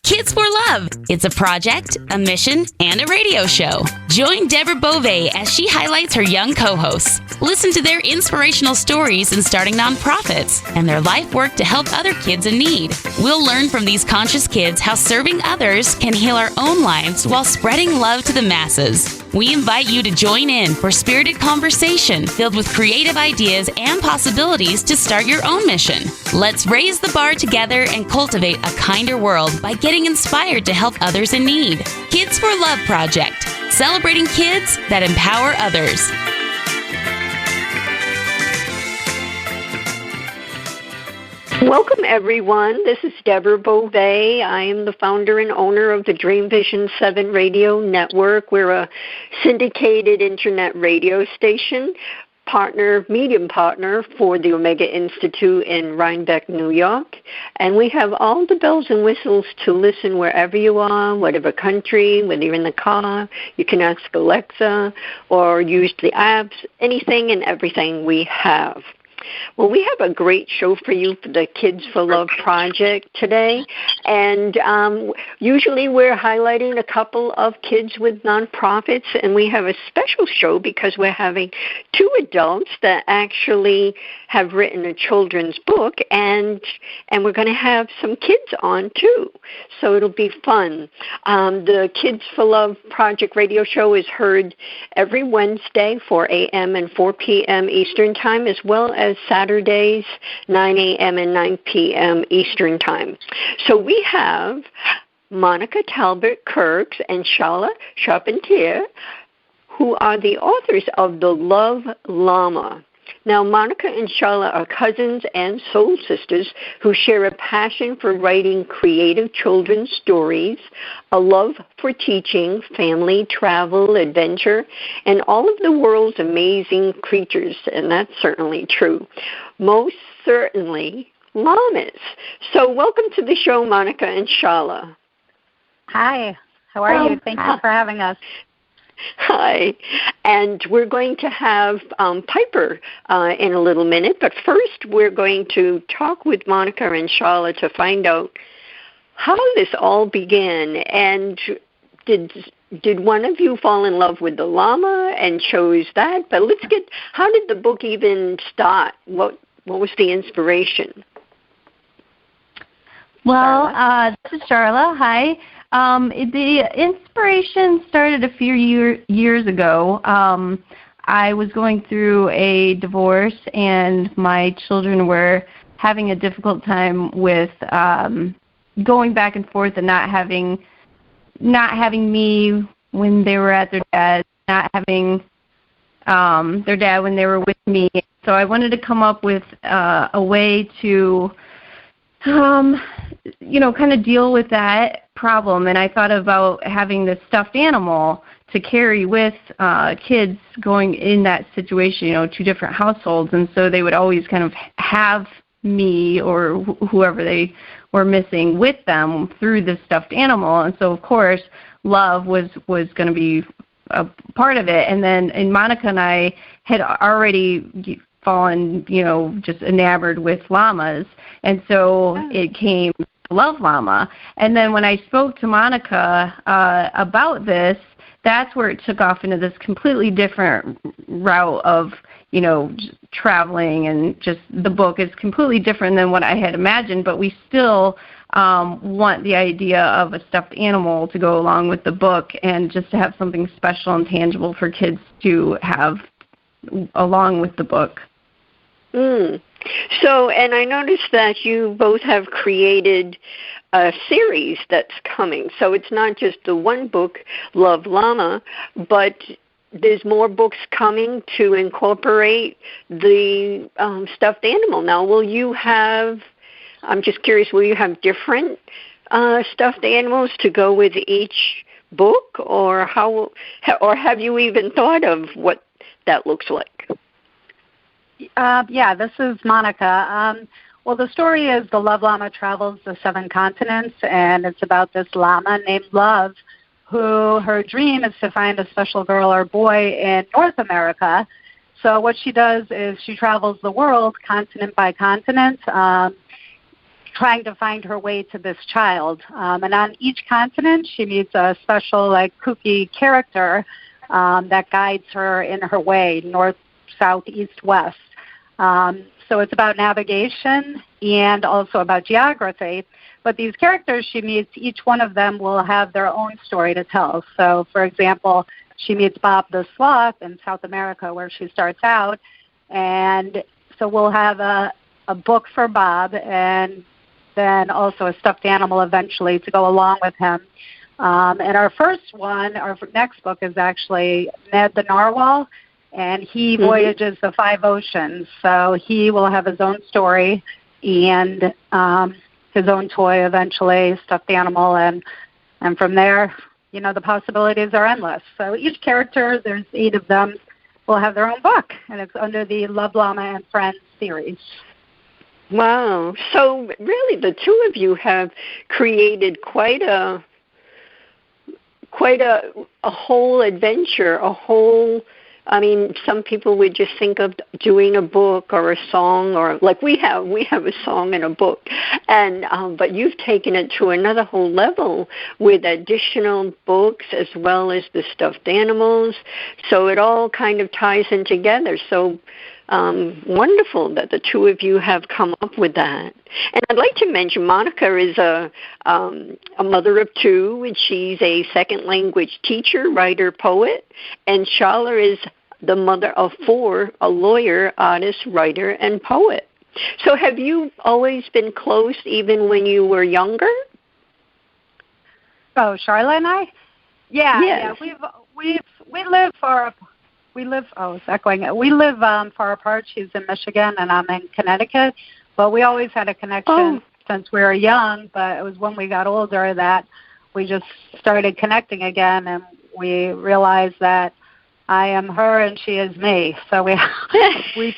Kids for Love. It's a project, a mission, and a radio show. Join Deborah Beauvais as she highlights her young co-hosts. Listen to their inspirational stories in starting nonprofits and their life work to help other kids in need. We'll learn from these conscious kids how serving others can heal our own lives while spreading love to the masses. We invite you to join in for spirited conversation filled with creative ideas and possibilities to start your own mission. Let's raise the bar together and cultivate a kinder world by getting inspired to help others in need. Kids for Love Project, celebrating kids that empower others. Welcome, everyone. This is Deborah Beauvais. I am the founder and owner of the Dream Vision 7 Radio Network. We're a syndicated internet radio station, medium partner for the Omega Institute in Rhinebeck, New York. And we have all the bells and whistles to listen wherever you are, whatever country, whether you're in the car. You can ask Alexa or use the apps, anything and everything we have. Well, we have a great show for you for the Kids for Love Project today, and usually we're highlighting a couple of kids with nonprofits, and we have a special show because we're having two adults that actually have written a children's book, and we're going to have some kids on too, so it'll be fun. The Kids for Love Project radio show is heard every Wednesday, 4 a.m. and 4 p.m. Eastern Time, as well as Saturdays, 9 a.m. and 9 p.m. Eastern Time. So we have Monica Talbot-Kerkes and Sharla Charpentier, who are the authors of the Llove Llama. Now, Monica and Sharla are cousins and soul sisters who share a passion for writing creative children's stories, a love for teaching, family, travel, adventure, and all of the world's amazing creatures, and that's certainly true. Most certainly, llamas. So welcome to the show, Monica and Sharla. Hi. How are you? Thank you for having us. Hi, and we're going to have Piper in a little minute, but first we're going to talk with Monica and Sharla to find out how this all began, and did one of you fall in love with the llama and chose that? But how did the book even start? What was the inspiration? Well, this is Sharla. Hi. The inspiration started a few years ago. I was going through a divorce, and my children were having a difficult time with going back and forth and not having me when they were at their dad, not having their dad when they were with me. So I wanted to come up with a way to kind of deal with that problem. And I thought about having this stuffed animal to carry with kids going in that situation, two different households. And so they would always kind of have me or whoever they were missing with them through this stuffed animal. And so, of course, love was going to be a part of it. And then Monica and I had already fallen, just enamored with llamas. And so it came Llove Llama. And then when I spoke to Monica about this, that's where it took off into this completely different route of, traveling, and just the book is completely different than what I had imagined, but we still want the idea of a stuffed animal to go along with the book and just to have something special and tangible for kids to have along with the book. So, and I noticed that you both have created a series that's coming. So it's not just the one book, Llove Llama, but there's more books coming to incorporate the stuffed animal. Now, I'm just curious, will you have different stuffed animals to go with each book, or have you even thought of what that looks like? Yeah, this is Monica. Well, the story is the Llove Llama travels the 7 continents, and it's about this llama named Love, who her dream is to find a special girl or boy in North America. So what she does is she travels the world continent by continent, trying to find her way to this child. And on each continent, she meets a special, like, kooky character that guides her in her way, north, south, east, west. So it's about navigation and also about geography. But these characters she meets, each one of them will have their own story to tell. So, for example, she meets Bob the Sloth in South America, where she starts out. And so we'll have a book for Bob, and then also a stuffed animal eventually to go along with him. And our next book is actually Ned the Narwhal, and he voyages the 5 oceans. So he will have his own story and his own toy eventually, stuffed animal, and from there, the possibilities are endless. So each character, there's 8 of them, will have their own book, and it's under the Llove Llama and Friends series. Wow. So really the two of you have created quite a whole adventure, some people would just think of doing a book or a song, or like we have a song and a book, and but you've taken it to another whole level with additional books as well as the stuffed animals. So it all kind of ties in together. So wonderful that the two of you have come up with that. And I'd like to mention Monica is a mother of 2, and she's a second language teacher, writer, poet. And Sharla is the mother of 4, a lawyer, artist, writer, and poet. So have you always been close even when you were younger? Oh, Sharla and I? Yeah. We live far apart. She's in Michigan and I'm in Connecticut. But we always had a connection since we were young. But it was when we got older that we just started connecting again, and we realized that I am her and she is me. So we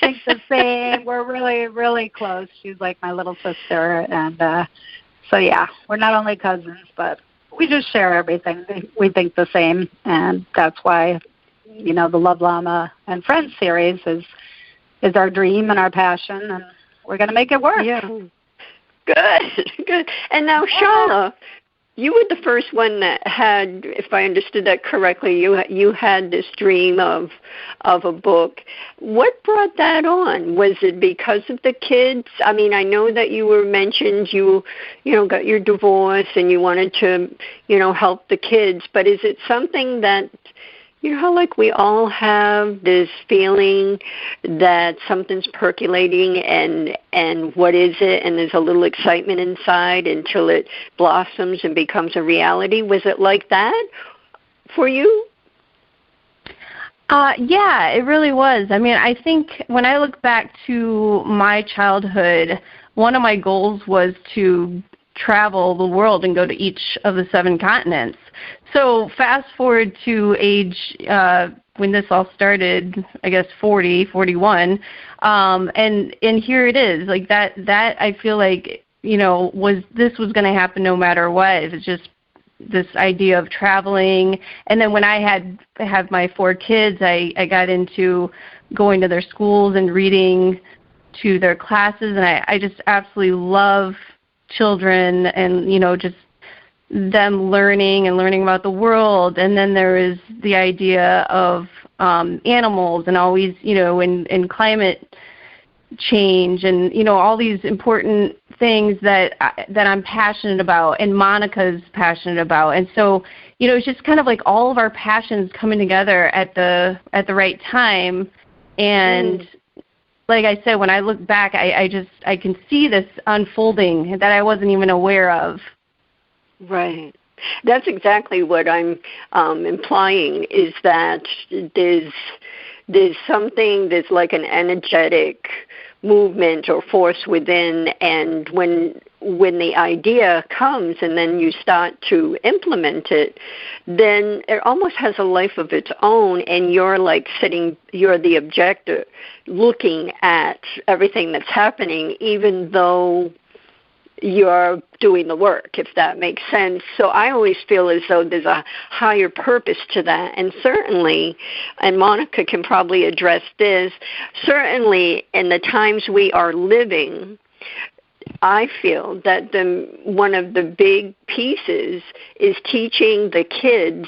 think the same. We're really, really close. She's like my little sister. And so, yeah, we're not only cousins, but we just share everything. We think the same. And that's why, the Llove Llama and Friends series is our dream and our passion, and we're going to make it work. Yeah. Good. And now, Sharla, you were the first one that had, if I understood that correctly, you had this dream of a book. What brought that on? Was it because of the kids? I know that you were mentioned you got your divorce and you wanted to, help the kids, but is it something that, how like we all have this feeling that something's percolating and what is it? And there's a little excitement inside until it blossoms and becomes a reality. Was it like that for you? Yeah, it really was. I think when I look back to my childhood, one of my goals was to travel the world and go to each of the 7 continents. So fast forward to age, when this all started, I guess 40, 41, and here it is. Like that I feel like, this was going to happen no matter what. It was just this idea of traveling. And then when I had my 4 kids, I got into going to their schools and reading to their classes, and I just absolutely love children and, just them learning about the world. And then there is the idea of animals and always, in climate change and, all these important things that I'm passionate about and Monica's passionate about. And so, it's just kind of like all of our passions coming together at the right time. And like I said, when I look back, I can see this unfolding that I wasn't even aware of. Right. That's exactly what I'm implying, is that there's something, there's like an energetic movement or force within, and when the idea comes and then you start to implement it, then it almost has a life of its own, and you're the objector looking at everything that's happening, even though you're doing the work, if that makes sense. So I always feel as though there's a higher purpose to that. And certainly, and Monica can probably address this, certainly in the times we are living, I feel that one of the big pieces is teaching the kids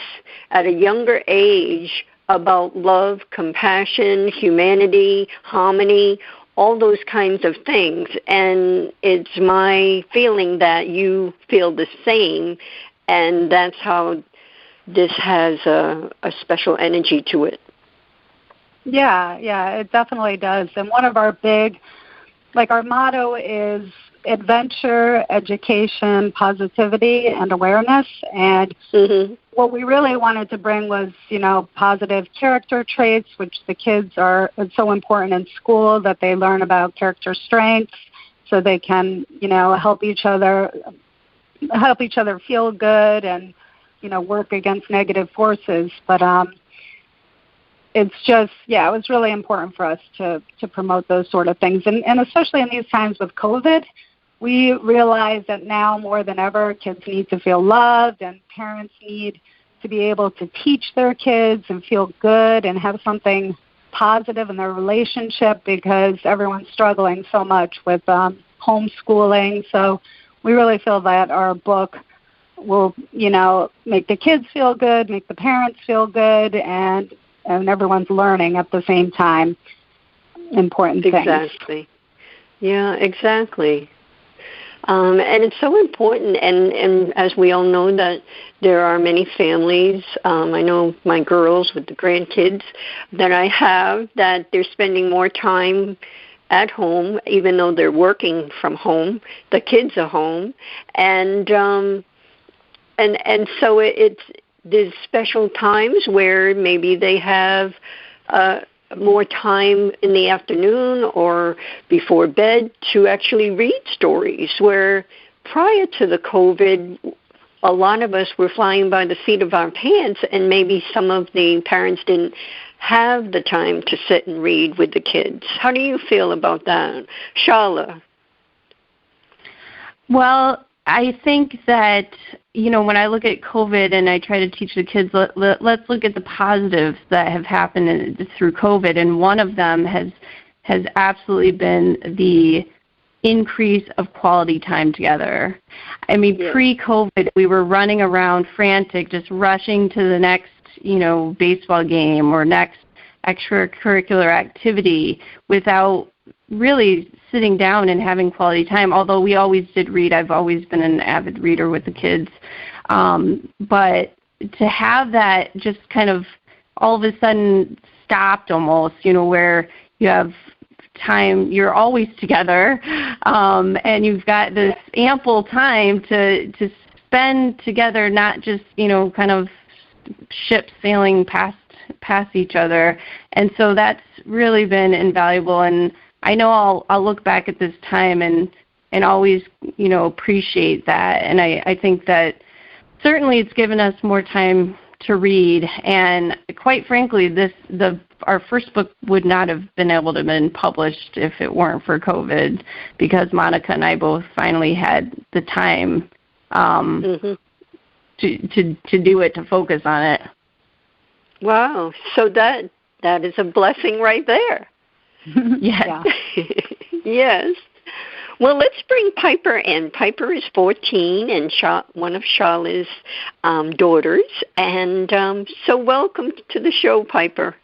at a younger age about love, compassion, humanity, harmony, all those kinds of things. And it's my feeling that you feel the same, and that's how this has a special energy to it. Yeah, it definitely does. And one of our big, our motto is adventure, education, positivity, and awareness. And what we really wanted to bring was, positive character traits, which the kids it's so important in school that they learn about character strengths so they can, help each other feel good and, work against negative forces. But it's just, it was really important for us to promote those sort of things. And especially in these times with COVID, we realize that now more than ever, kids need to feel loved, and parents need to be able to teach their kids and feel good and have something positive in their relationship, because everyone's struggling so much with homeschooling. So we really feel that our book will, make the kids feel good, make the parents feel good, and everyone's learning at the same time important things. Exactly. Yeah, exactly. And it's so important, and as we all know, that there are many families, I know my girls with the grandkids that I have, that they're spending more time at home, even though they're working from home. The kids are home, and so there's special times where maybe they have more time in the afternoon or before bed to actually read stories, where prior to the COVID, a lot of us were flying by the seat of our pants, and maybe some of the parents didn't have the time to sit and read with the kids. How do you feel about that, Sharla? Well, I think that, when I look at COVID and I try to teach the kids, let's look at the positives that have happened through COVID. And one of them has absolutely been the increase of quality time together. I mean, pre-COVID, we were running around frantic, just rushing to the next, baseball game or next extracurricular activity without really sitting down and having quality time, although we always did read. I've always been an avid reader with the kids. But to have that just kind of all of a sudden stopped almost, where you have time, you're always together, and you've got this ample time to spend together, not just, kind of ships sailing past each other. And so that's really been invaluable. And I know I'll look back at this time and always, appreciate that. And I think that certainly it's given us more time to read. And quite frankly, our first book would not have been able to have been published if it weren't for COVID, because Monica and I both finally had the time to do it, to focus on it. Wow. So that is a blessing right there. Yeah. Yes. Well, let's bring Piper in. Piper is 14 and one of Sharla's daughters. And so welcome to the show, Piper.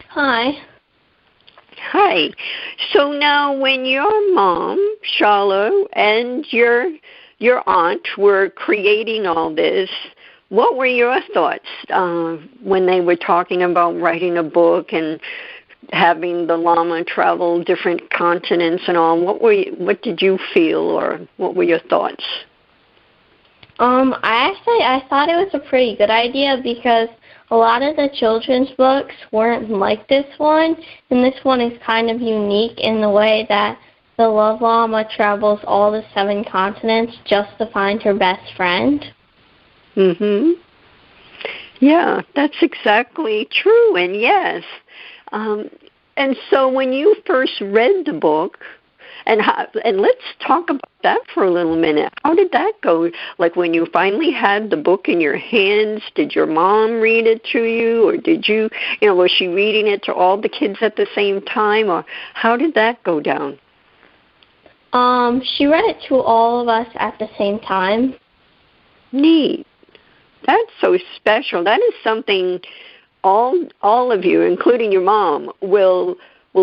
Hi. Hi. So now when your mom, Sharla, and your aunt were creating all this, what were your thoughts when they were talking about writing a book and having the llama travel different continents and all? What did you feel, or what were your thoughts? I thought it was a pretty good idea, because a lot of the children's books weren't like this one, and this one is kind of unique in the way that the Llove Llama travels all the 7 continents just to find her best friend. Yeah, that's exactly true, and yes. And so when you first read the book, and let's talk about that for a little minute. How did that go? Like, when you finally had the book in your hands, did your mom read it to you, or did you, was she reading it to all the kids at the same time, or how did that go down? She read it to all of us at the same time. Neat. That's so special. That is something all of you, including your mom, will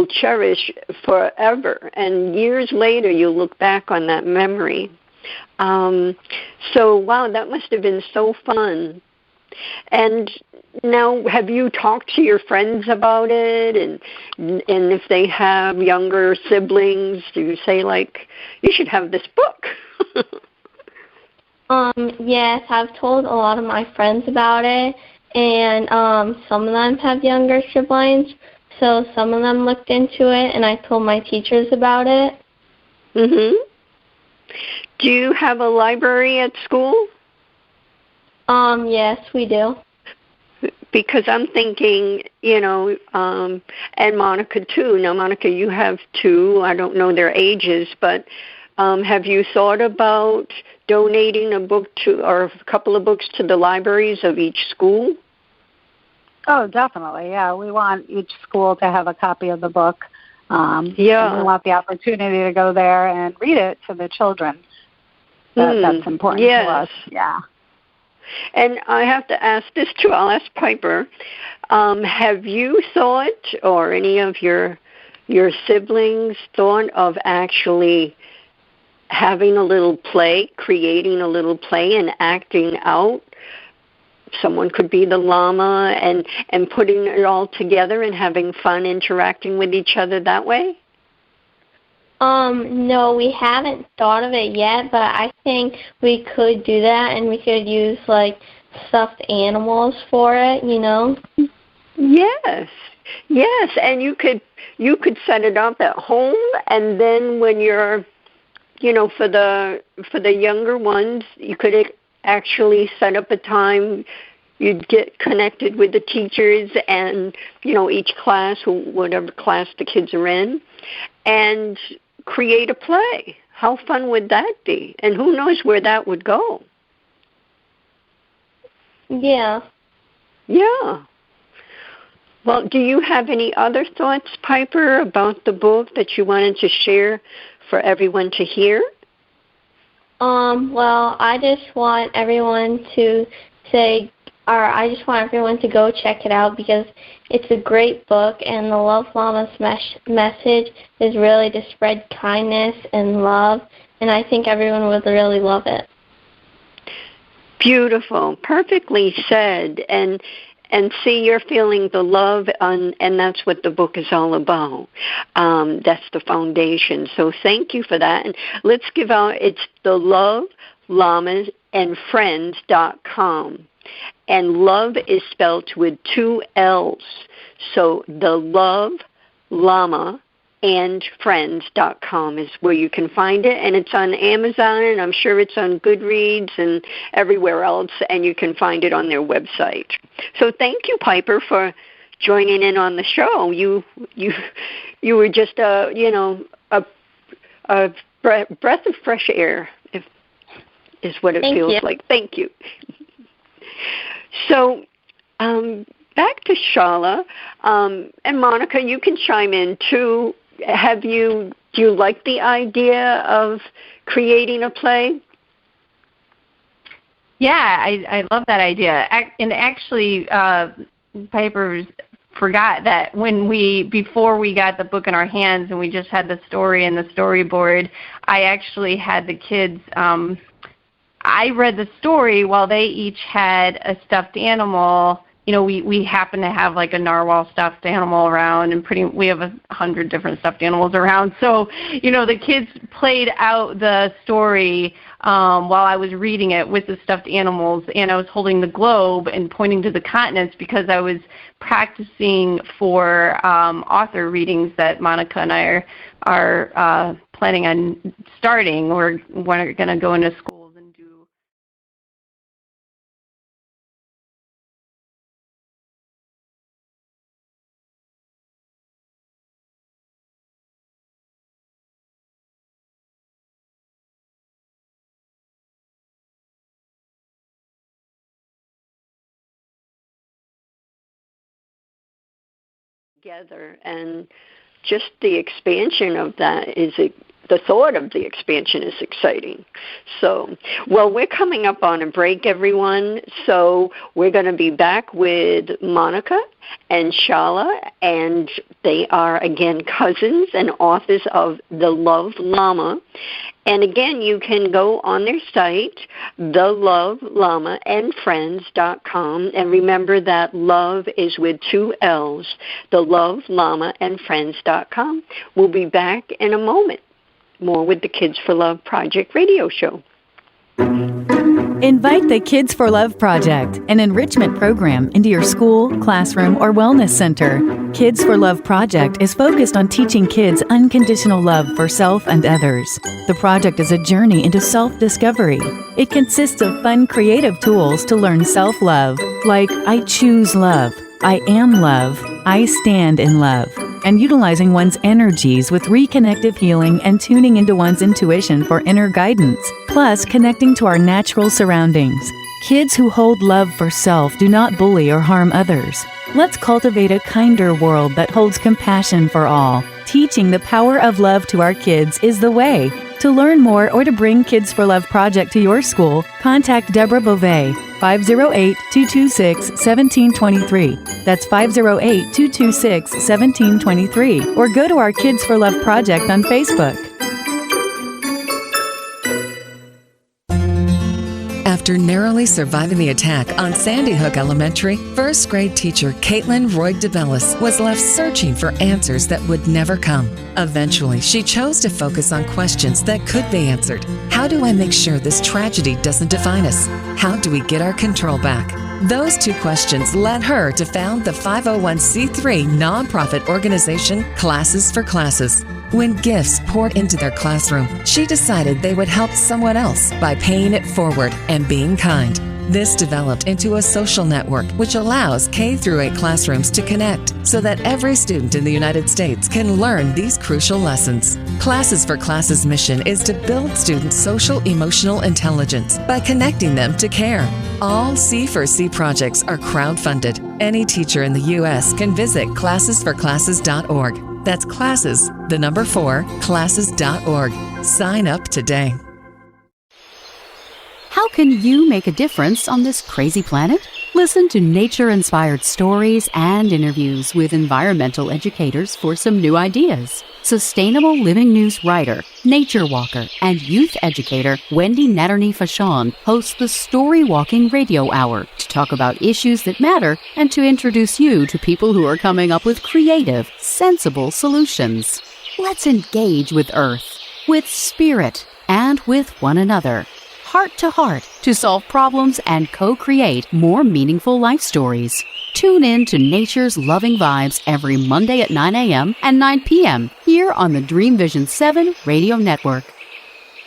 cherish forever. And years later, you'll look back on that memory. So, wow, that must have been so fun. And now, have you talked to your friends about it? And if they have younger siblings, do you say, like, you should have this book? Yes, I've told a lot of my friends about it, and some of them have younger siblings, so some of them looked into it, and I told my teachers about it. Mm-hmm. Do you have a library at school? Yes, we do. Because I'm thinking, and Monica too. Now, Monica, you have two. I don't know their ages, but have you thought about donating a book or a couple of books to the libraries of each school? Oh, definitely. Yeah, we want each school to have a copy of the book. And we want the opportunity to go there and read it to the children. That's important to us. Yeah. And I have to ask this too. I'll ask Piper. Have you thought, or any of your siblings thought of actually having a little play, creating a little play and acting out? Someone could be the llama and putting it all together and having fun interacting with each other that way? No, we haven't thought of it yet, but I think we could do that, and we could use, like, stuffed animals for it, Yes, and you could set it up at home, and then when you're, for the younger ones, you could actually set up a time. You'd get connected with the teachers and, each class, whatever class the kids are in, and create a play. How fun would that be? And who knows where that would go? Yeah. Yeah. Well, do you have any other thoughts, Piper, about the book that you wanted to share for everyone to hear? Well, I just want everyone to go check it out because it's a great book, and the Llove Llama's message is really to spread kindness and love, and I think everyone would really love it. Beautiful. Perfectly said. And see, you're feeling the love, and that's what the book is all about. That's the foundation. So thank you for that. And let's give out, it's the Llove Llama and Friends.com. And love is spelled with 2 L's. So the Llove Llama and Friends.com is where you can find it. And it's on Amazon, and I'm sure it's on Goodreads and everywhere else, and you can find it on their website. So thank you, Piper, for joining in on the show. You were just a breath of fresh air, is what it feels like. Thank you. So, back to Sharla, and Monica, you can chime in too. Do you like the idea of creating a play? Yeah, I love that idea. And actually, Piper forgot that before we got the book in our hands and we just had the story and the storyboard, I actually had the kids. I read the story while they each had a stuffed animal. We happen to have like a narwhal stuffed animal around, and we have 100 different stuffed animals around. So, the kids played out the story while I was reading it with the stuffed animals, and I was holding the globe and pointing to the continents because I was practicing for author readings that Monica and I are planning on starting. We're going to go into school. Together, and just the expansion of that is the thought of the expansion is exciting. So, well, we're coming up on a break, everyone. So we're going to be back with Monica and Sharla, and they are, again, cousins and authors of The Llove Llama. And again, you can go on their site, Llove Llama and Friends.com, and remember that love is with 2 L's, Llove Llama and Friends.com. We'll be back in a moment. More with the Kids for Love Project radio show. Invite the Kids for Love Project, an enrichment program, into your school, classroom, or wellness center. Kids for Love Project is focused on teaching kids unconditional love for self and others. The project is a journey into self-discovery. It consists of fun, creative tools to learn self-love, like I choose love, I am love, I stand in love, and utilizing one's energies with reconnective healing and tuning into one's intuition for inner guidance, plus connecting to our natural surroundings. Kids who hold love for self do not bully or harm others. Let's cultivate a kinder world that holds compassion for all. Teaching the power of love to our kids is the way. To learn more or to bring Kids for Love Project to your school, contact Deborah Beauvais, 508-226-1723. That's 508-226-1723. Or go to our Kids for Love Project on Facebook. After narrowly surviving the attack on Sandy Hook Elementary, first grade teacher Caitlin Roy DeBellis was left searching for answers that would never come. Eventually, she chose to focus on questions that could be answered. How do I make sure this tragedy doesn't define us? How do we get our control back? Those 2 questions led her to found the 501c3 nonprofit organization Classes for Classes. When gifts poured into their classroom, she decided they would help someone else by paying it forward and being kind. This developed into a social network which allows K-8 classrooms to connect so that every student in the United States can learn these crucial lessons. Classes for Classes' mission is to build students' social-emotional intelligence by connecting them to care. All C4C projects are crowd-funded. Any teacher in the U.S. can visit classesforclasses.org. That's classes, the number 4, classes.org. Sign up today. How can you make a difference on this crazy planet? Listen to nature-inspired stories and interviews with environmental educators for some new ideas. Sustainable Living News writer, nature walker, and youth educator Wendy Natterney-Fashon hosts the Story Walking Radio Hour to talk about issues that matter and to introduce you to people who are coming up with creative, sensible solutions. Let's engage with Earth, with Spirit, and with one another, heart to heart, to solve problems and co-create more meaningful life stories. Tune in to Nature's Loving Vibes every Monday at 9 a.m. and 9 p.m. here on the Dream Vision 7 Radio Network.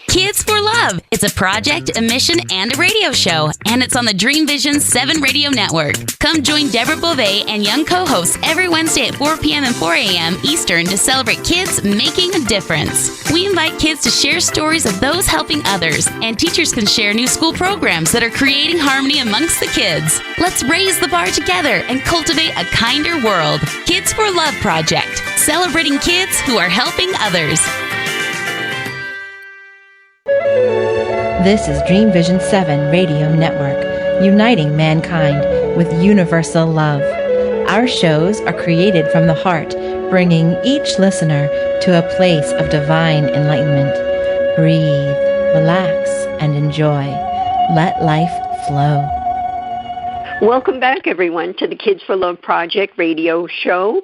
Kids for Love. It's a project, a mission, and a radio show, and it's on the Dream Vision 7 Radio Network. Come join Deborah Beauvais and young co-hosts every Wednesday at 4 p.m. and 4 a.m. Eastern to celebrate kids making a difference. We invite kids to share stories of those helping others, and teachers can share new school programs that are creating harmony amongst the kids. Let's raise the bar together and cultivate a kinder world. Kids for Love Project, celebrating kids who are helping others. This is Dream Vision 7 Radio Network, uniting mankind with universal love. Our shows are created from the heart, bringing each listener to a place of divine enlightenment. Breathe, relax, and enjoy. Let life flow. Welcome back, everyone, to the Kids for Love Project radio show.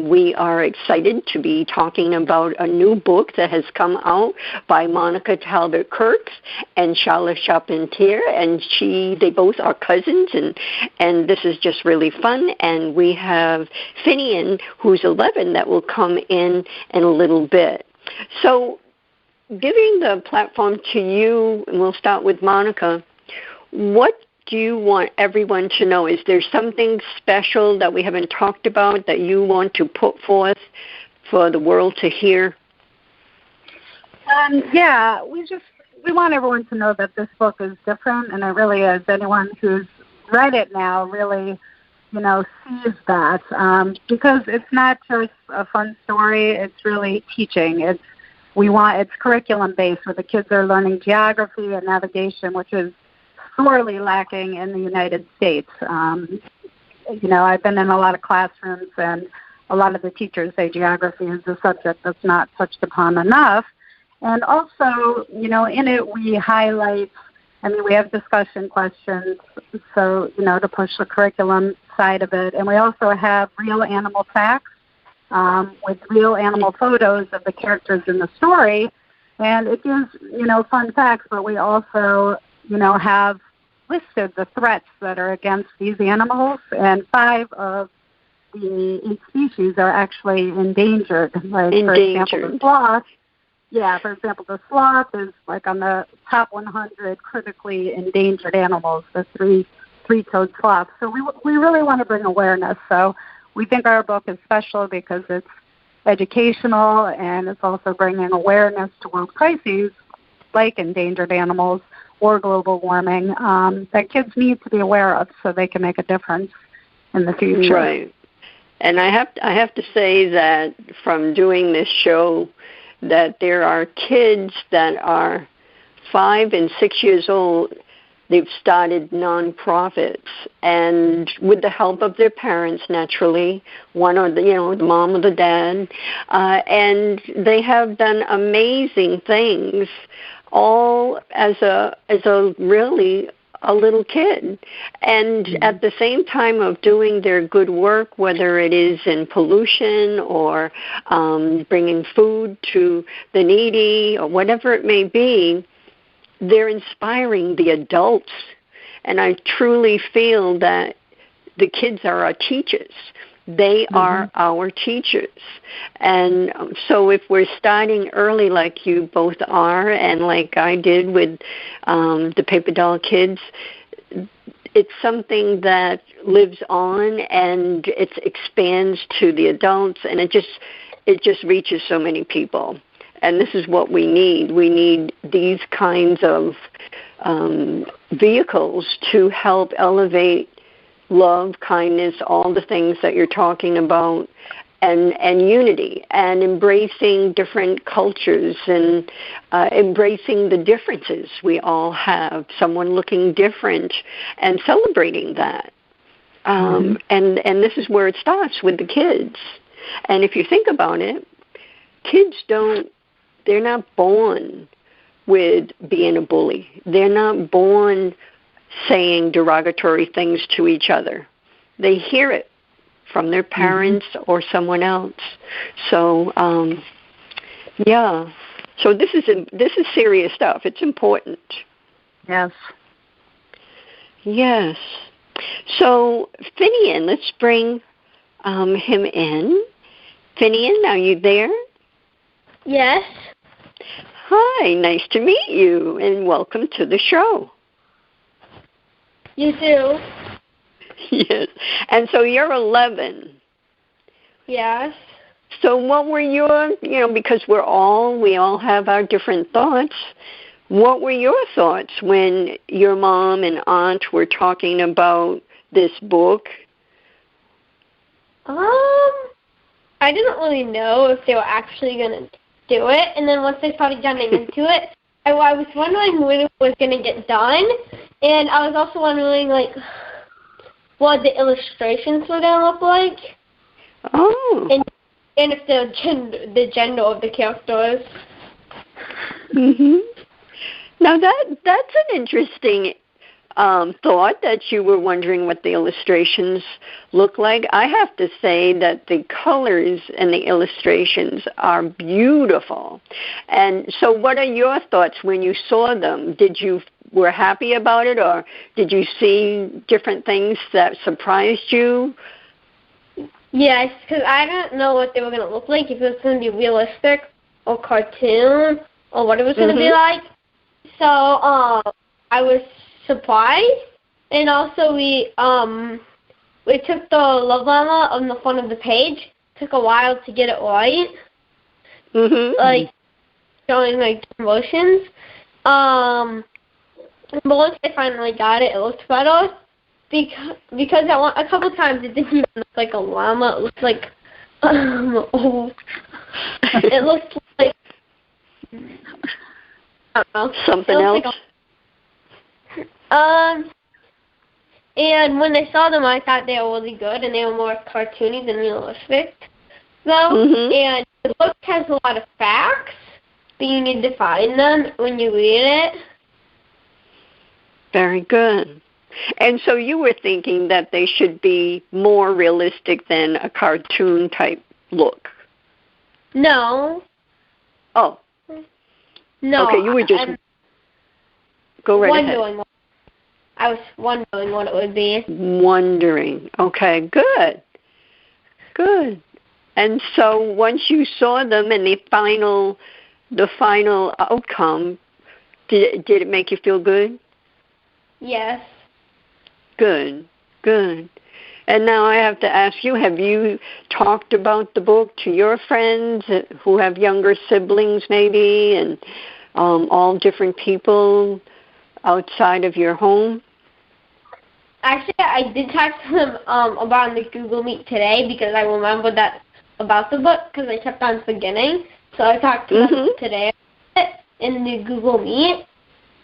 We are excited to be talking about a new book that has come out by Monica Talbot-Kerkes and Sharla Charpentier, and they both are cousins, and this is just really fun. And we have Finnian, who's 11, that will come in a little bit. So, giving the platform to you, and we'll start with Monica, what do you want everyone to know? Is there something special that we haven't talked about that you want to put forth for the world to hear? We want everyone to know that this book is different, and it really is. Anyone who's read it now really, sees that, because it's not just a fun story. It's really teaching. It's we want it's curriculum-based, where the kids are learning geography and navigation, which is sorely lacking in the United States. I've been in a lot of classrooms, and a lot of the teachers say geography is a subject that's not touched upon enough. And also, in it we highlight, we have discussion questions, so, to push the curriculum side of it. And we also have real animal facts with real animal photos of the characters in the story. And it gives, fun facts, but we also, have listed the threats that are against these animals, and 5 of the 8 species are actually endangered. Like, for example, the sloth. Yeah, for example, the sloth is like on the top 100 critically endangered animals, the three-toed sloth. So we really want to bring awareness. So we think our book is special because it's educational, and it's also bringing awareness to world crises like endangered animals or global warming that kids need to be aware of so they can make a difference in the future. Right. And I have to say that from doing this show, that there are kids that are 5 and 6 years old. They've started nonprofits, and with the help of their parents, naturally, one or the mom or the dad, and they have done amazing things, all as a really a little kid. And at the same time of doing their good work, whether it is in pollution or bringing food to the needy or whatever it may be, they're inspiring the adults. And I truly feel that the kids are our teachers. They are our teachers. And so if we're starting early like you both are, and like I did with the Paper Doll Kids, it's something that lives on, and it expands to the adults, and it just reaches so many people. And this is what we need. We need these kinds of vehicles to help elevate love, kindness, all the things that you're talking about, and unity, and embracing different cultures, and embracing the differences we all have, someone looking different, and celebrating that. And this is where it starts, with the kids. And if you think about it, kids they're not born with being a bully. They're not born saying derogatory things to each other. They hear it from their parents or someone else. So, So this is serious stuff. It's important. Yes. Yes. So, Finnian, let's bring him in. Finnian, are you there? Yes. Hi, nice to meet you, and welcome to the show. You too. Yes. And so you're 11. Yes. So what were your, because we all have our different thoughts. What were your thoughts when your mom and aunt were talking about this book? I didn't really know if they were actually going to do it, and then once they started getting into it, I was wondering when it was going to get done, and I was also wondering, what the illustrations were going to look like. Oh. And if the gender of the characters. Now that's an interesting thought, that you were wondering what the illustrations look like. I have to say that the colors and the illustrations are beautiful. And so what are your thoughts when you saw them? Were happy about it, or did you see different things that surprised you? Yes, because I didn't know what they were going to look like, if it was going to be realistic or cartoon or what it was going to be like. So I was surprised, and also we took the Llove Llama on the front of the page. It took a while to get it right, showing emotions. But once I finally got it, it looked better. Because a couple times it didn't even look like a llama. It looked like it looked like Something else? And when I saw them, I thought they were really good, and they were more cartoony than realistic, though. Mm-hmm. And the book has a lot of facts, but you need to find them when you read it. Very good. And so you were thinking that they should be more realistic than a cartoon-type look? No. Oh. No. Okay, you were just... Go right ahead. I was wondering what it would be. Wondering. Okay, good. Good. And so once you saw them and the final outcome, did it make you feel good? Yes. Good. Good. And now I have to ask you, have you talked about the book to your friends who have younger siblings maybe, and all different people outside of your home? Actually, I did talk to them about the Google Meet today because I remembered that about the book because I kept on forgetting. So I talked to them today in the Google Meet,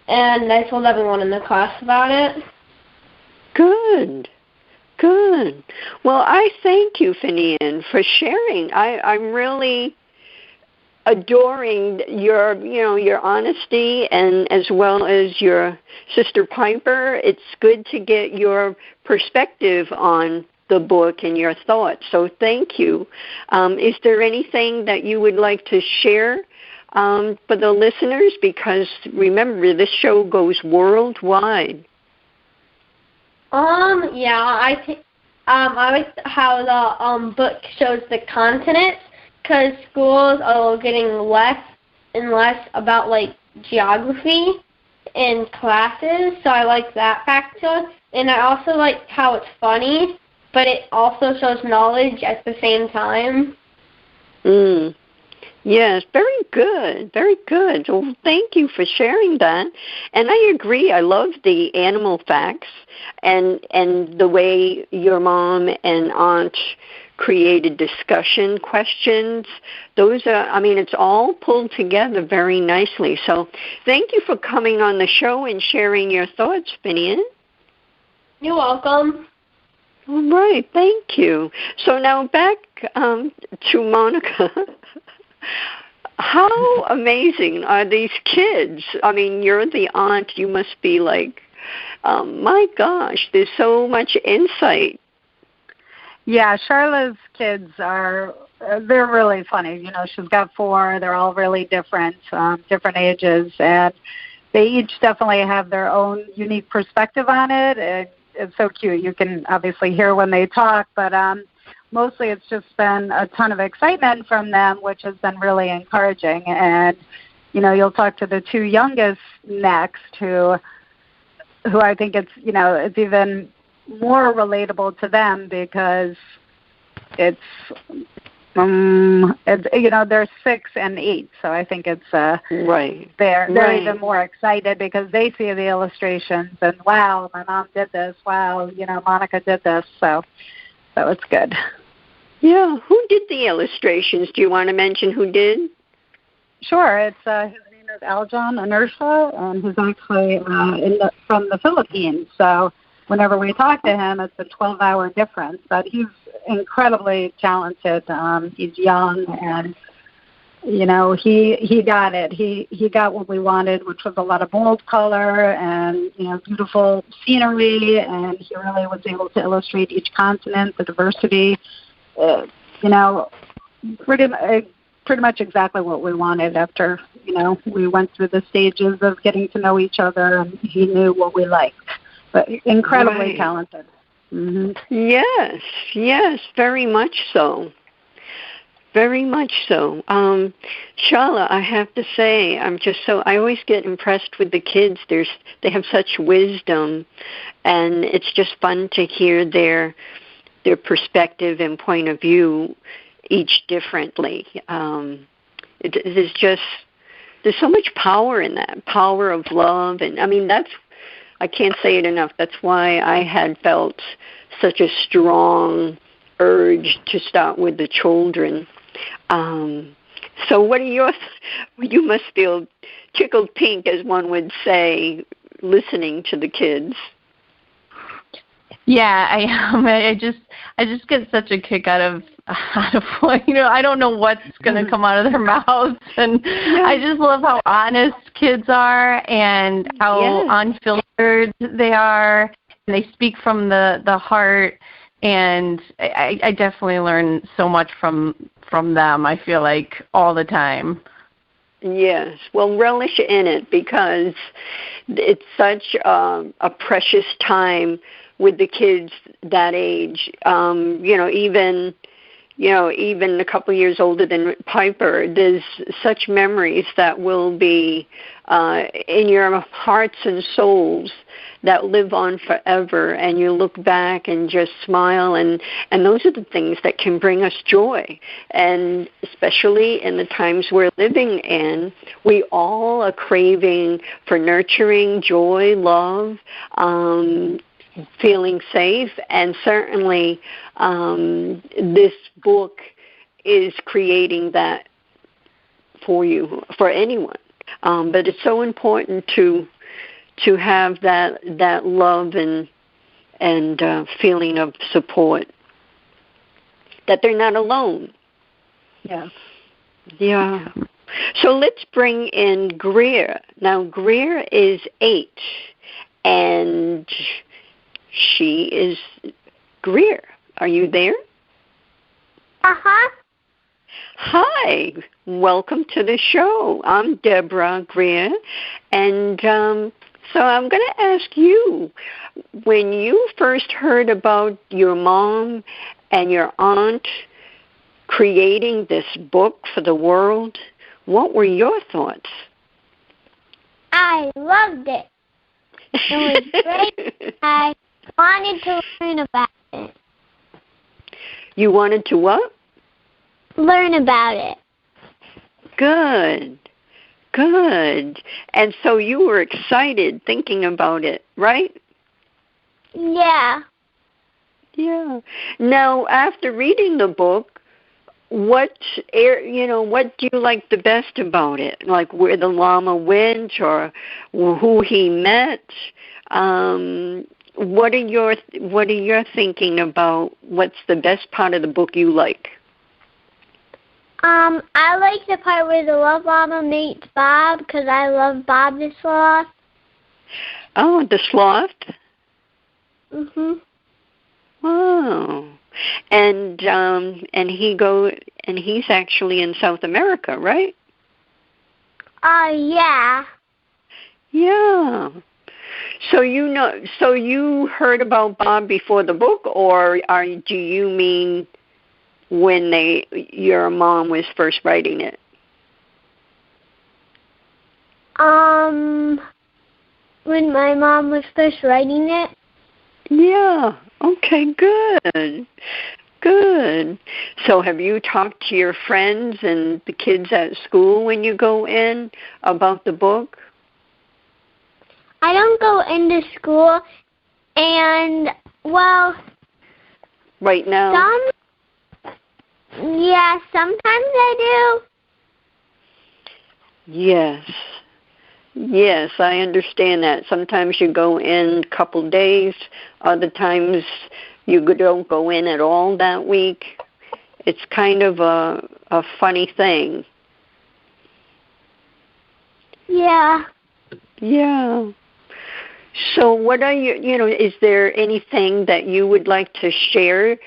and I told everyone in the class about it. Good. Good. Well, I thank you, Finnian, for sharing. I'm really adoring your honesty, and as well as your sister Piper. It's good to get your perspective on the book and your thoughts. So thank you. Is there anything that you would like to share for the listeners? Because remember, this show goes worldwide. I like how the book shows the continents, because schools are getting less and less about geography in classes, so I like that factor. And I also like how it's funny, but it also shows knowledge at the same time. Yes, very good, very good. Well, thank you for sharing that. And I agree. I love the animal facts and the way your mom and aunt created discussion questions. Those are, it's all pulled together very nicely. So thank you for coming on the show and sharing your thoughts, Finnian. You're welcome. All right, thank you. So now back to Monica. How amazing are these kids? You're the aunt. You must be like, my gosh, there's so much insight. Yeah, Sharla's kids they're really funny. She's got 4. They're all really different ages, and they each definitely have their own unique perspective on it. And it's so cute. You can obviously hear when they talk, but mostly it's just been a ton of excitement from them, which has been really encouraging. And, you'll talk to the 2 youngest next, who I think it's even more relatable to them because it's they're 6 and 8, so I think it's right. They're even more excited because they see the illustrations and wow, my mom did this. Wow, Monica did this. So it's good. Yeah, who did the illustrations? Do you want to mention who did? Sure, it's his name is Aljon Inertia, and he's actually from the Philippines. So whenever we talk to him, it's a 12-hour difference. But he's incredibly talented. He's young, and he got it. He got what we wanted, which was a lot of bold color and beautiful scenery. And he really was able to illustrate each continent, the diversity. Pretty much exactly what we wanted after we went through the stages of getting to know each other, and he knew what we liked. But incredibly talented. Mm-hmm. Yes, very much so. Very much so. Sharla, I have to say, I always get impressed with the kids. They have such wisdom, and it's just fun to hear their perspective and point of view, each differently. There's so much power in that, power of love, and I can't say it enough. That's why I had felt such a strong urge to start with the children. So what are you must feel tickled pink, as one would say, listening to the kids. Yeah, I am. I just get such a kick out of I don't know what's going to come out of their mouths, and I just love how honest kids are and how unfiltered they are, and they speak from the heart, and I definitely learn so much from them. I feel like all the time. Yes, well, relish in it, because it's such a precious time with the kids that age. Even a couple years older than Piper, there's such memories that will be in your hearts and souls that live on forever, and you look back and just smile, and those are the things that can bring us joy. And especially in the times we're living in, we all are craving for nurturing, joy, love, feeling safe, and certainly this book is creating that for you, for anyone. But it's so important to have that love and feeling of support, that they're not alone. Yeah. So let's bring in Greer. Now, Greer is 8, and she is Greer. Are you there? Uh-huh. Hi. Welcome to the show. I'm Deborah Greer, and so I'm going to ask you, when you first heard about your mom and your aunt creating this book for the world, what were your thoughts? I loved it. It was great. I wanted to learn about it. You wanted to what? Learn about it. Good. And so you were excited thinking about it, right? Yeah. Now, after reading the book, what do you like the best about it? Like where the llama went, or who he met? What are your thinking about what's the best part of the book you like? I like the part where the Llove Llama meets Bob, because I love Bob the sloth. Oh, the sloth? Mhm. Wow. And he's actually in South America, right? Yeah. Yeah. So you heard about Bob before the book, or do you mean when your mom was first writing it? When my mom was first writing it. Yeah. Okay, good. So have you talked to your friends and the kids at school when you go in about the book? I don't go into school, and, well... Right now? Sometimes I do. Yes, I understand that. Sometimes you go in a couple days, other times you don't go in at all that week. It's kind of a funny thing. Yeah. So what are is there anything that you would like to share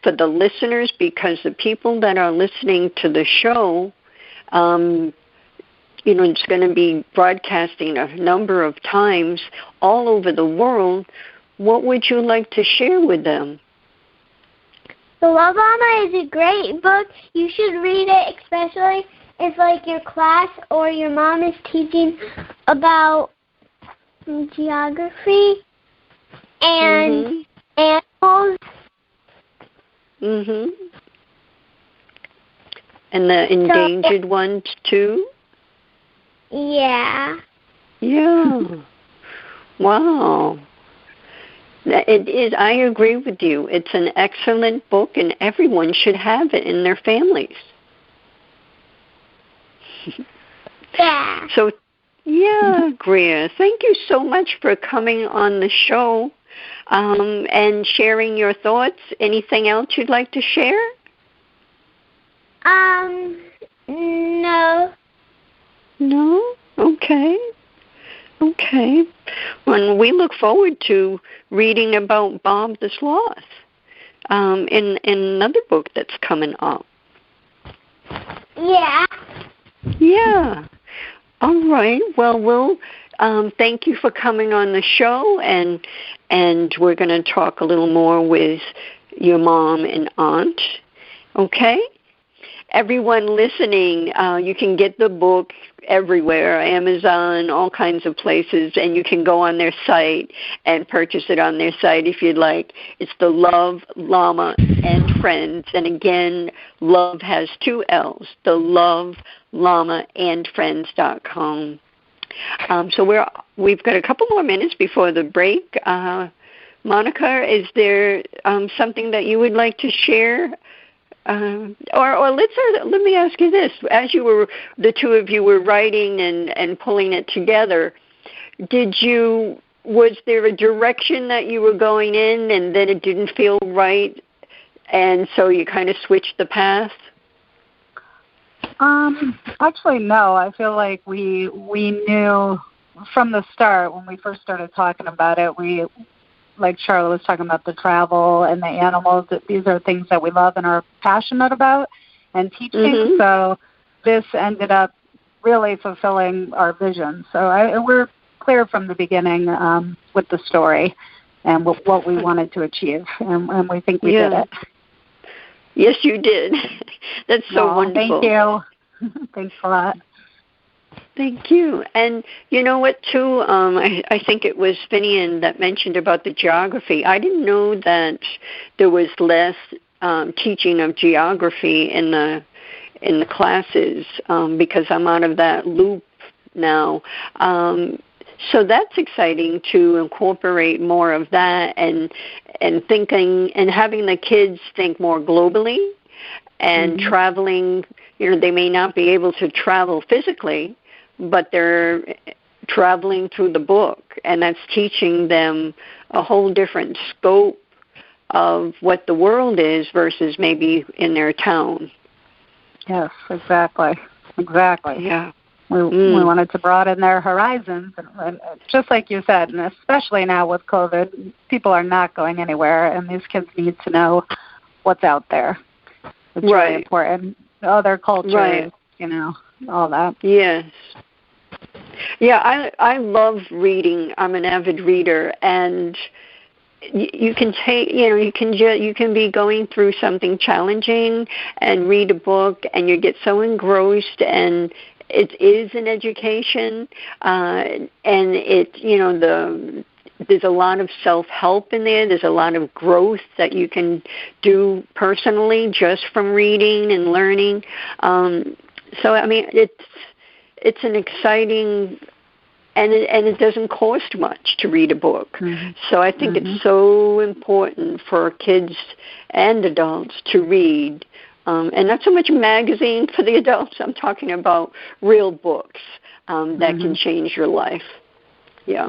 for the listeners? Because the people that are listening to the show, it's going to be broadcasting a number of times all over the world. What would you like to share with them? The Llove Llama is a great book. You should read it, especially if, like, your class or your mom is teaching about geography and animals. Mhm. And the endangered ones too? Yeah. Wow. It is. I agree with you. It's an excellent book, and everyone should have it in their families. Yeah. So, yeah, Greer, thank you so much for coming on the show and sharing your thoughts. Anything else you'd like to share? No. No? Okay. Well, we look forward to reading about Bob the Sloth in another book that's coming up. Yeah. Yeah. All right. Well, we'll thank you for coming on the show, and we're going to talk a little more with your mom and aunt. Okay? Everyone listening, you can get the book everywhere, Amazon, all kinds of places, and you can go on their site and purchase it on their site if you'd like. It's the Llove Llama and Friends, and again, love has 2 L's, the Llove Llama and Friends.com. So we've got a couple more minutes before the break. Monica, is there something that you would like to share? Or let me ask you this: as the two of you were writing and pulling it together, was there a direction that you were going in, and then it didn't feel right, and so you kind of switched the path? Actually, no. I feel like we knew from the start when we first started talking about it. Like Sharla was talking about, the travel and the animals, that these are things that we love and are passionate about and teaching. Mm-hmm. So this ended up really fulfilling our vision. So we're clear from the beginning with the story and what we wanted to achieve, and we think we did it. Yes, you did. That's so wonderful. Thank you. Thanks a lot. Thank you. And you know what, too? I think it was Finnian that mentioned about the geography. I didn't know that there was less teaching of geography in the classes because I'm out of that loop now. So that's exciting to incorporate more of that and thinking and having the kids think more globally and traveling. You know, they may not be able to travel physically, but they're traveling through the book, and that's teaching them a whole different scope of what the world is versus maybe in their town. Yes, exactly. Yeah. We wanted to broaden their horizons, and just like you said, and especially now with COVID, people are not going anywhere, and these kids need to know what's out there. It's really important. Other cultures, all that. Yes. Yeah, I love reading. I'm an avid reader, and you can take, you can be going through something challenging and read a book, and you get so engrossed, and it is an education, and there's a lot of self-help in there. There's a lot of growth that you can do personally just from reading and learning. So, I mean, it's an exciting, and it doesn't cost much to read a book. Mm-hmm. So I think it's so important for kids and adults to read. And not so much a magazine for the adults. I'm talking about real books that can change your life. Yeah.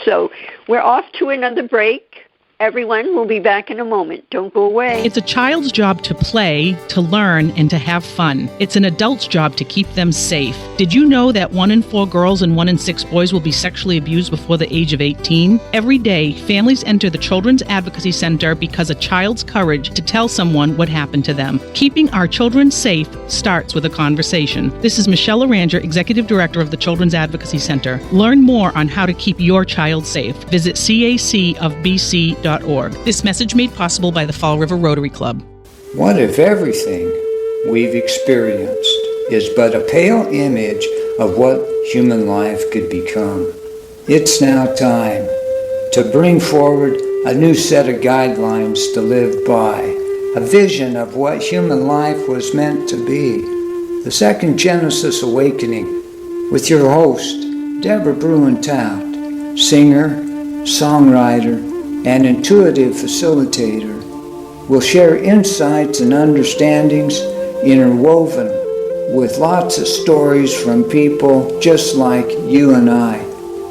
So we're off to another break. Everyone, we'll be back in a moment. Don't go away. It's a child's job to play, to learn, and to have fun. It's an adult's job to keep them safe. Did you know that 1 in 4 girls and 1 in 6 boys will be sexually abused before the age of 18? Every day, families enter the Children's Advocacy Center because a child's courage to tell someone what happened to them. Keeping our children safe starts with a conversation. This is Michelle Aranger, Executive Director of the Children's Advocacy Center. Learn more on how to keep your child safe. Visit cacofbc.org. This message made possible by the Fall River Rotary Club. What if everything we've experienced is but a pale image of what human life could become? It's now time to bring forward a new set of guidelines to live by, a vision of what human life was meant to be. The Second Genesis Awakening with your host, Deborah Bruin-Taut, singer, songwriter, and intuitive facilitator, will share insights and understandings interwoven with lots of stories from people just like you and I,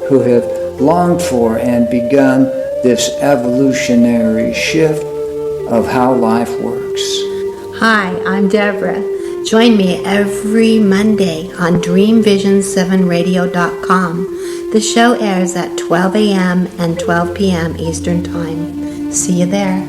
who have longed for and begun this evolutionary shift of how life works. Hi, I'm Deborah. Join me every Monday on DreamVision7Radio.com. The show airs at 12 a.m. and 12 p.m. Eastern Time. See you there.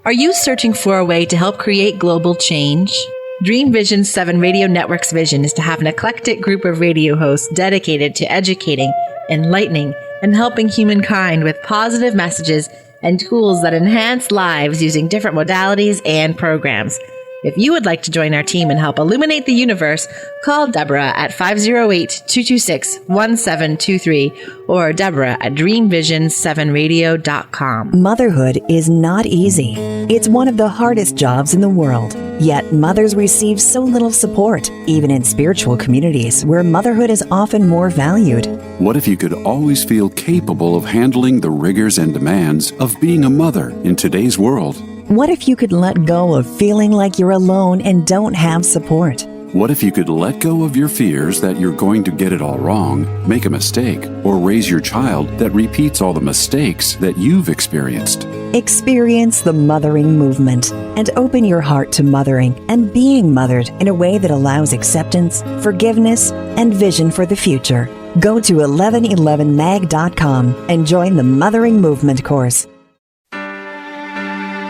Are you searching for a way to help create global change? Dream Vision 7 Radio Network's vision is to have an eclectic group of radio hosts dedicated to educating, enlightening, and helping humankind with positive messages and tools that enhance lives using different modalities and programs. If you would like to join our team and help illuminate the universe, call Deborah at 508-226-1723 or Deborah at DreamVision7Radio.com. Motherhood is not easy. It's one of the hardest jobs in the world. Yet mothers receive so little support, even in spiritual communities where motherhood is often more valued. What if you could always feel capable of handling the rigors and demands of being a mother in today's world? What if you could let go of feeling like you're alone and don't have support? What if you could let go of your fears that you're going to get it all wrong, make a mistake, or raise your child that repeats all the mistakes that you've experienced? Experience the mothering movement and open your heart to mothering and being mothered in a way that allows acceptance, forgiveness, and vision for the future. Go to 1111mag.com and join the Mothering Movement course.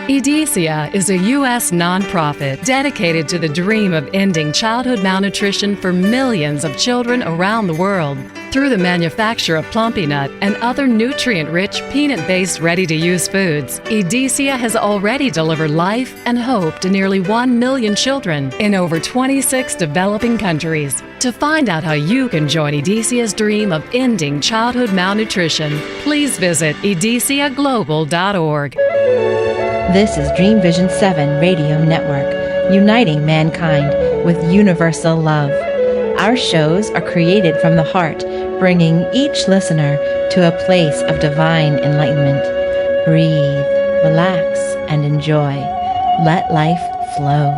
EDESIA is a U.S. nonprofit dedicated to the dream of ending childhood malnutrition for millions of children around the world. Through the manufacture of Plumpy Nut and other nutrient-rich, peanut-based, ready-to-use foods, EDESIA has already delivered life and hope to nearly 1 million children in over 26 developing countries. To find out how you can join EDESIA's dream of ending childhood malnutrition, please visit edesiaglobal.org. This is Dream Vision 7 Radio Network, uniting mankind with universal love. Our shows are created from the heart, bringing each listener to a place of divine enlightenment. Breathe, relax, and enjoy. Let life flow.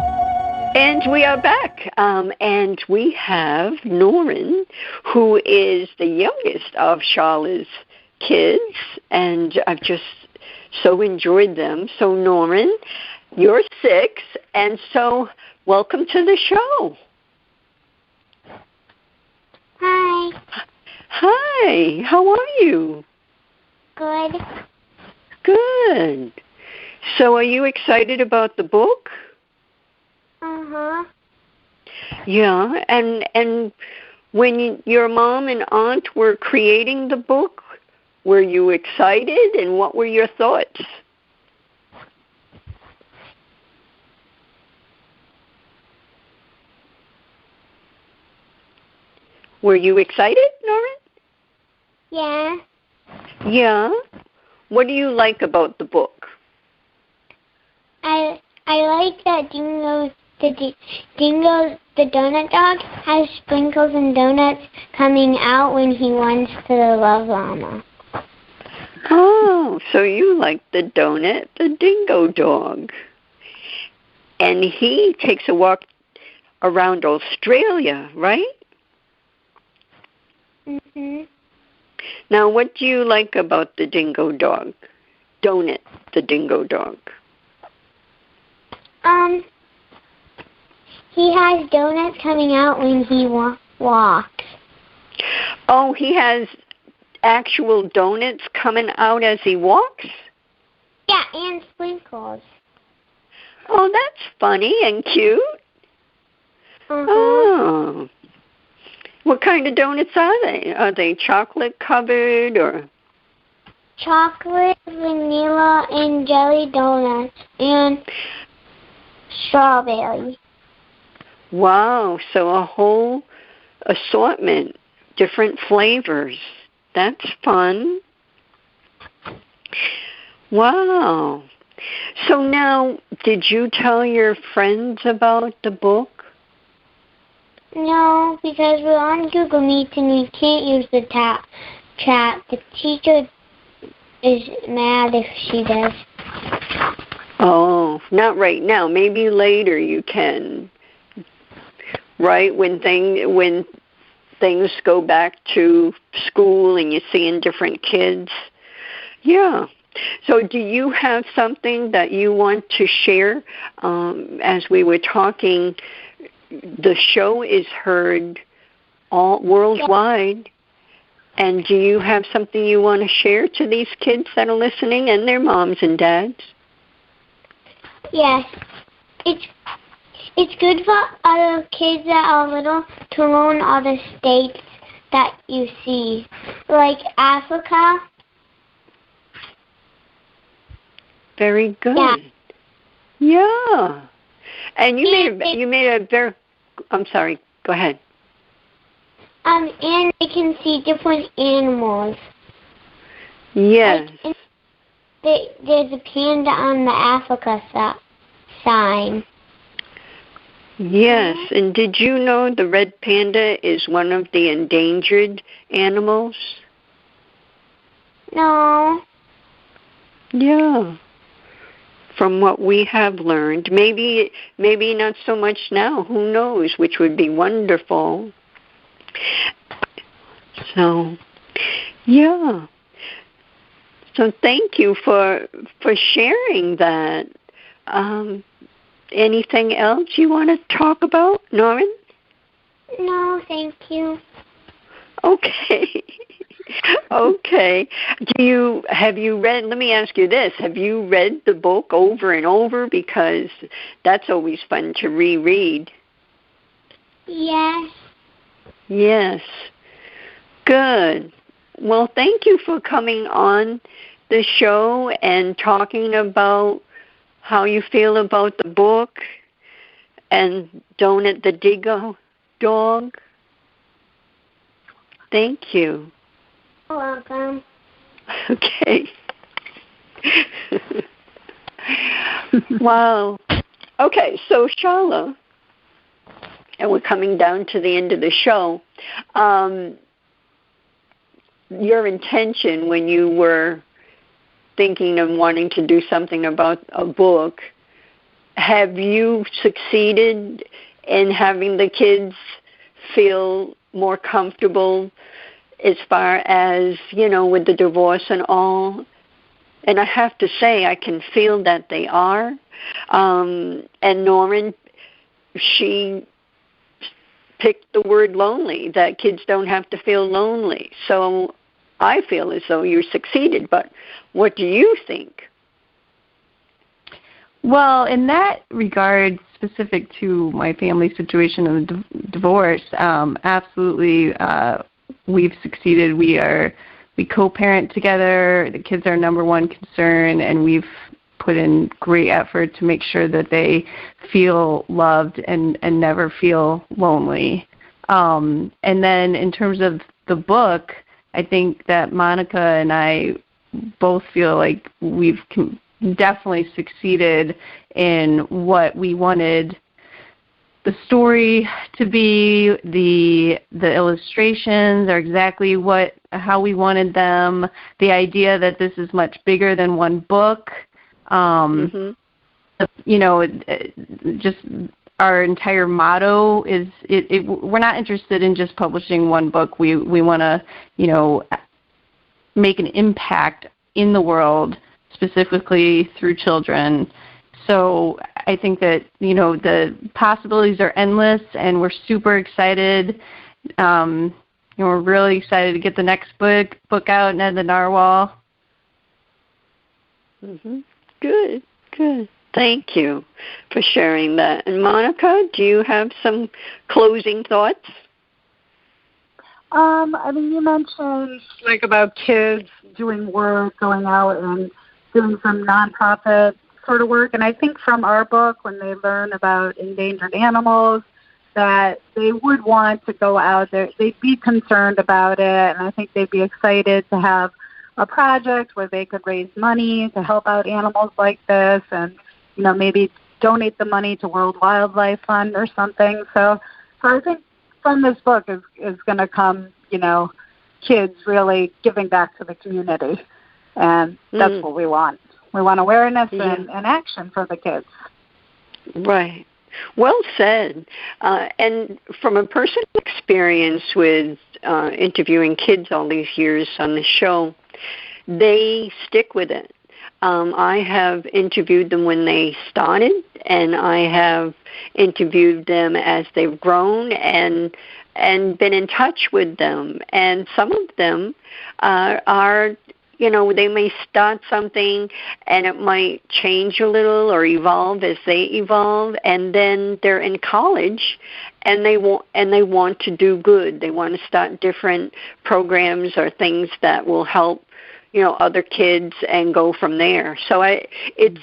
And we are back, and we have Noirin, who is the youngest of Sharla's kids, and I've just so enjoyed them. So Noirin, you're 6, and so welcome to the show. Hi. Hi, how are you? Good. Good. So are you excited about the book? Uh-huh. Yeah, and when your mom and aunt were creating the book, were you excited, and what were your thoughts? Were you excited, Noirin? Yeah. Yeah? What do you like about the book? I like that Dingo the donut dog has sprinkles and donuts coming out when he runs to the Llove Llama. Oh, so you like the donut, the dingo dog. And he takes a walk around Australia, right? Mhm. Now, what do you like about the dingo dog? Donut, the dingo dog. He has donuts coming out when he walks. Oh, he has actual donuts coming out as he walks? Yeah, and sprinkles. Oh, that's funny and cute. Uh-huh. Oh. What kind of donuts are they? Are they chocolate covered or? Chocolate, vanilla, and jelly donuts, and strawberry. Wow, so a whole assortment, different flavors. That's fun. Wow. So now, did you tell your friends about the book? No, because we're on Google Meet and we can't use the chat. The teacher is mad if she does. Oh, not right now. Maybe later you can right? When things go back to school and you're seeing different kids. Yeah. So do you have something that you want to share? As we were talking, the show is heard all worldwide. And do you have something you want to share to these kids that are listening and their moms and dads? Yes. It's good for other kids that are little to learn other states that you see, like Africa. Very good. Yeah. And you made a very. I'm sorry. Go ahead. And they can see different animals. Yes. Like, there's a panda on the Africa sign. Yes, and did you know the red panda is one of the endangered animals? No. Yeah. From what we have learned, maybe not so much now, who knows, which would be wonderful. So, yeah. So thank you for sharing that. Anything else you want to talk about, Noirin? No, thank you. Okay. Okay. Have you read, let me ask you this, have you read the book over and over? Because that's always fun to reread. Yes. Yes. Good. Well, thank you for coming on the show and talking about how you feel about the book and Donut the Digger dog. Thank you. You're welcome. Okay. Wow. Okay, so Sharla, and we're coming down to the end of the show. Your intention when you were thinking of wanting to do something about a book, have you succeeded in having the kids feel more comfortable as far as, with the divorce and all? And I have to say, I can feel that they are. And Noirin, she picked the word lonely, that kids don't have to feel lonely. So I feel as though you succeeded, but what do you think? Well, in that regard, specific to my family situation and the divorce, absolutely, we've succeeded. We co-parent together. The kids are our number one concern, and we've put in great effort to make sure that they feel loved and never feel lonely. And then in terms of the book, I think that Monica and I both feel like we've definitely succeeded in what we wanted the story to be. The illustrations are exactly how we wanted them. The idea that this is much bigger than one book. Just our entire motto is we're not interested in just publishing one book. We want to, make an impact in the world, specifically through children. So I think that, the possibilities are endless, and we're super excited. We're really excited to get the next book out, Ned the Narwhal. Good. Thank you for sharing that. And Monica, do you have some closing thoughts? You mentioned about kids doing work, going out and doing some nonprofit sort of work. And I think from our book, when they learn about endangered animals, that they would want to go out there. They'd be concerned about it, and I think they'd be excited to have a project where they could raise money to help out animals like this, and maybe donate the money to World Wildlife Fund or something. So I think from this book is going to come, kids really giving back to the community, and that's what we want. We want awareness and action for the kids. Right. Well said. And from a personal experience with interviewing kids all these years on the show, they stick with it. I have interviewed them when they started, and I have interviewed them as they've grown and been in touch with them. And some of them are, they may start something and it might change a little or evolve as they evolve, and then they're in college and they want to do good. They want to start different programs or things that will help other kids and go from there. So it's,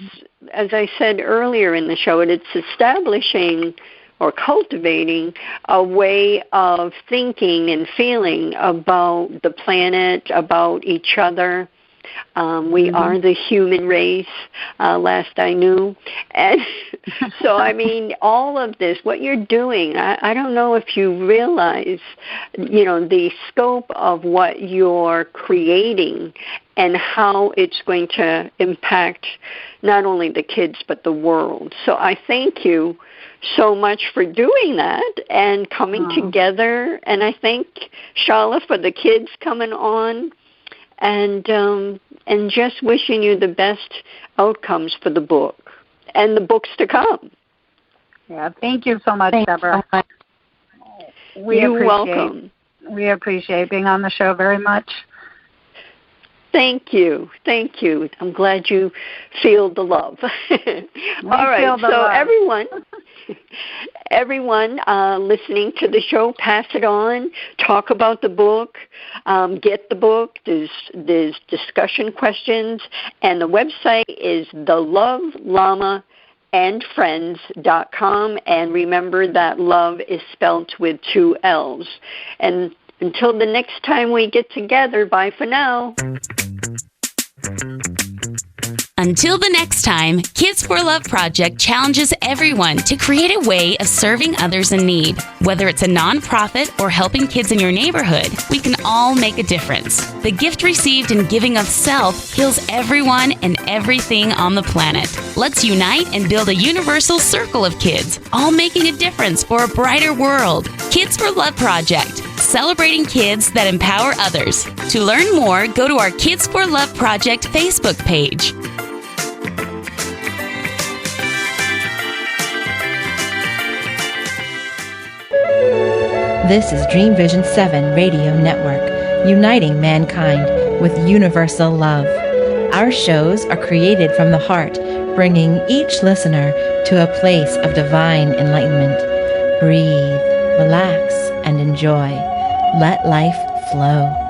as I said earlier in the show, it's establishing or cultivating a way of thinking and feeling about the planet, about each other. We are the human race, last I knew. And so, all of this, what you're doing, I don't know if you realize, the scope of what you're creating and how it's going to impact not only the kids but the world. So I thank you so much for doing that and coming together. And I thank Sharla for the kids coming on. And just wishing you the best outcomes for the book and the books to come. Yeah, thank you so much, Deborah. You're welcome. We appreciate being on the show very much. Thank you. Thank you. I'm glad you feel the love. All right, so love. Everyone listening to the show, pass it on, talk about the book, get the book. There's discussion questions, and the website is the Llove Llama and Friends.com, and remember that love is spelled with 2 L's. And until the next time we get together, bye for now. Until the next time, Kids for Love Project challenges everyone to create a way of serving others in need. Whether it's a nonprofit or helping kids in your neighborhood, we can all make a difference. The gift received in giving of self heals everyone and everything on the planet. Let's unite and build a universal circle of kids, all making a difference for a brighter world. Kids for Love Project, celebrating kids that empower others. To learn more, go to our Kids for Love Project Facebook page. This is Dream Vision 7 Radio Network, uniting mankind with universal love. Our shows are created from the heart, bringing each listener to a place of divine enlightenment. Breathe, relax, and enjoy. Let life flow.